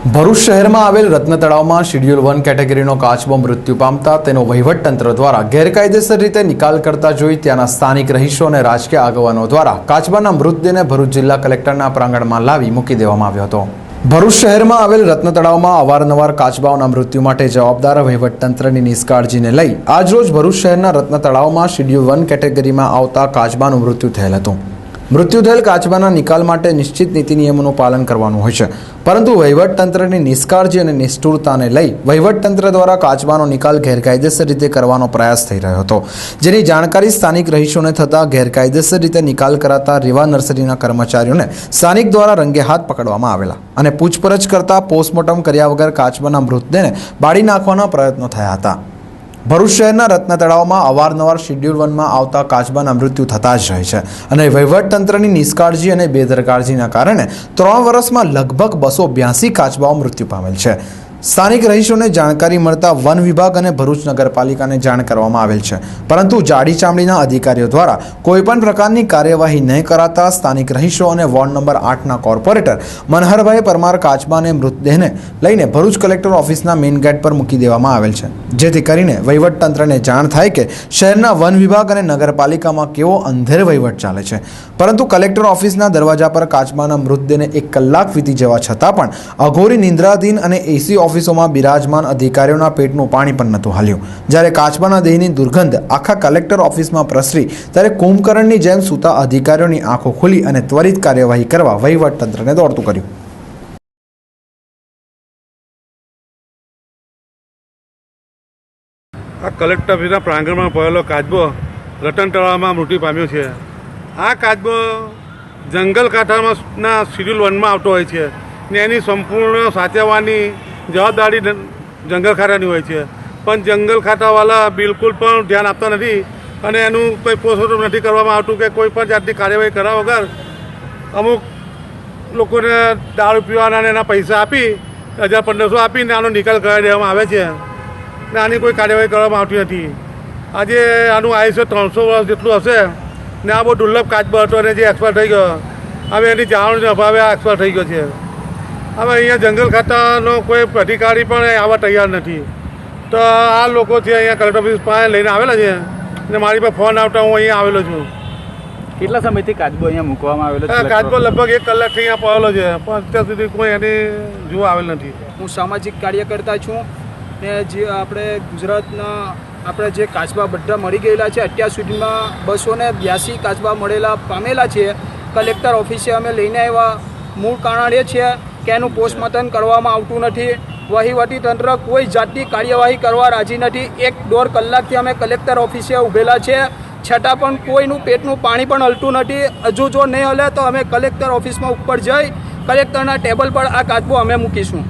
ભરૂચ શહેરમાં આવેલ રત્ન તળાવમાં શેડ્યુલ 1 કેટેગરીનો કાચબો મૃત્યુ પામતા તેનો વહીવટતંત્ર દ્વારા ગેરકાયદેસર રીતે નિકાલ કરતા જોઈ ત્યાંના સ્થાનિક રહીશો અને રાજકીય આગેવાનો દ્વારા કાચબાના મૃતદેહને ભરૂચ જિલ્લા કલેક્ટરના પ્રાંગણમાં લાવી મૂકી દેવામાં આવ્યો હતો। ભરૂચ શહેરમાં આવેલ રત્ન તળાવમાં અવારનવાર કાચબાઓના મૃત્યુ માટે જવાબદાર વહીવટતંત્રની નિષ્કાળજીને લઈ આજરોજ ભરૂચ શહેરના રત્ન તળાવમાં શેડ્યુલ 1 કેટેગરીમાં આવતા કાચબાનું મૃત્યુ થયેલ હતું। મૃત્યુ થયેલ કાચબાના નિકાલ માટે નિશ્ચિત નીતિ નિયમોનું પાલન કરવાનું હોય છે, પરંતુ વહીવટતંત્રની નિષ્કાળજી અને નિષ્ઠુરતાને લઈ વહીવટતંત્ર દ્વારા કાચબાનો નિકાલ ગેરકાયદેસર રીતે કરવાનો પ્રયાસ થઈ રહ્યો હતો, જેની જાણકારી સ્થાનિક રહીશોને થતાં ગેરકાયદેસર રીતે નિકાલ કરાતા રેવા નર્સરીના કર્મચારીઓને સ્થાનિક દ્વારા રંગે હાથ પકડવામાં આવેલા અને પૂછપરછ કરતા પોસ્ટમોર્ટમ કર્યા વગર કાચબાના મૃતદેહને બાળી નાખવાના પ્રયત્નો થયા હતા। ભરૂચ શહેરના રત્ન તળાવમાં અવારનવાર શેડ્યુલ 1માં આવતા કાચબાના મૃત્યુ થતા જ રહે છે અને વહીવટતંત્રની નિષ્કાળજી અને બેદરકારીના કારણે 3 વર્ષમાં લગભગ 282 કાચબાઓ મૃત્યુ પામેલ છે। સ્થાનિક રહીશોને જાણકારી મળતા વન વિભાગ અને ભરૂચ નગરપાલિકાને જાણ કરવામાં આવેલ છે, પરંતુ જાડી ચામડીના અધિકારીઓ દ્વારા કોઈપણ પ્રકારની કાર્યવાહી નહીં કરાતા સ્થાનિક રહીશો અને વોર્ડ નંબર 8ના કોર્પોરેટર મનહરભાઈ પરમાર કાચબાને મૃતદેહને લઈને ભરૂચ કલેક્ટર ઓફિસના મેઇન ગેટ પર મૂકી દેવામાં આવેલ છે, જેથી કરીને વહીવટતંત્રને જાણ થાય કે શહેરના વન વિભાગ અને નગરપાલિકામાં કેવો અંધેર વહીવટ ચાલે છે। પરંતુ કલેક્ટર ઓફિસના દરવાજા પર કાચબાના મૃતદેહને 1 કલાક વીતી જવા છતાં પણ અઘોરી નિંદ્રાધીન અને એસી ઓફિસોમાં બિરાજમાન અધિકારીઓના પેટનું પાણી પણ નહોતું હાલ્યું। જ્યારે કાચબાના દેહની દુર્ગંધ આખા કલેક્ટર ઓફિસમાં પ્રસરી ત્યારે કુંભકર્ણની જેમ સૂતા અધિકારીઓની આંખો ખુલી અને ત્વરિત કાર્યવાહી કરવા વહીવટતંત્રને દોડતું કર્યું। આ કલેક્ટર ઓફિસના પ્રાંગણમાં પડેલો કાચબો રતન તળાવમાં મૃત્યુ પામ્યો છે। આ કાચબો જંગલ કાંઠાના શેડ્યુલ 1માં આવતો હોય છે ને એની સંપૂર્ણ સાચવવાની જવાબદારી જંગલ ખાતાની હોય છે, પણ જંગલ ખાતાવાળા બિલકુલ પણ ધ્યાન આપતા નથી અને એનું કોઈ પોસ્ટમોર્ટમ નથી કરવામાં આવતું કે કોઈ પણ જાતની કાર્યવાહી કર્યા વગર અમુક લોકોને દારૂ પીવાના અને એના પૈસા આપી 1000-1500 આપીને આનો નિકાલ કરાવી દેવામાં આવે છે ને આની કોઈ કાર્યવાહી કરવામાં આવતી નથી। આજે આનું આયુષ્ય 300 વર્ષ જેટલું હશે ને આ બહુ દુર્લભ કાચબો હતો અને જે એક્સપાયર થઈ ગયો, હવે એની જાળવણીના અભાવે આ એક્સપાયર થઈ ગયો છે। હવે અહીંયા જંગલ ખાતાનો કોઈ અધિકારી પણ આવવા તૈયાર નથી, તો આ લોકો છે અહીંયા કલેક્ટર ઓફિસ પાસે લઈને આવેલા છે ને મારી પાસે ફોન આવતા હું અહીંયા આવેલો છું। કેટલા સમયથી કાચબો અહીંયા મૂકવામાં આવેલો છે? કાચબો લગભગ 1 કલાકથી અહીંયા પડેલો છે, પણ અત્યાર સુધી કોઈ એની જોવા આવેલ નથી। હું સામાજિક કાર્યકર્તા છું ને જે આપણે ગુજરાતના આપણે જે કાચબા બધા મળી ગયેલા છે, અત્યાર સુધીમાં 282 કાચબા પામેલા છે। કલેક્ટર ઓફિસે અમે લઈને આવ્યા, મૂળ કારણ એ છે કે એનું પોસ્ટમોર્ટમ કરવામાં આવતું નથી। વહીવટીતંત્ર કોઈ જાતની કાર્યવાહી કરવા રાજી નથી। 1-1.5 કલાકથી અમે કલેક્ટર ઓફિસે ઊભેલા છે, છતાં પણ કોઈનું પેટનું પાણી પણ હલતું નથી। હજુ જો નહીં હલે તો અમે કલેક્ટર ઓફિસમાં ઉપર જઈ કલેક્ટરના ટેબલ પર આ કાચબો અમે મૂકીશું।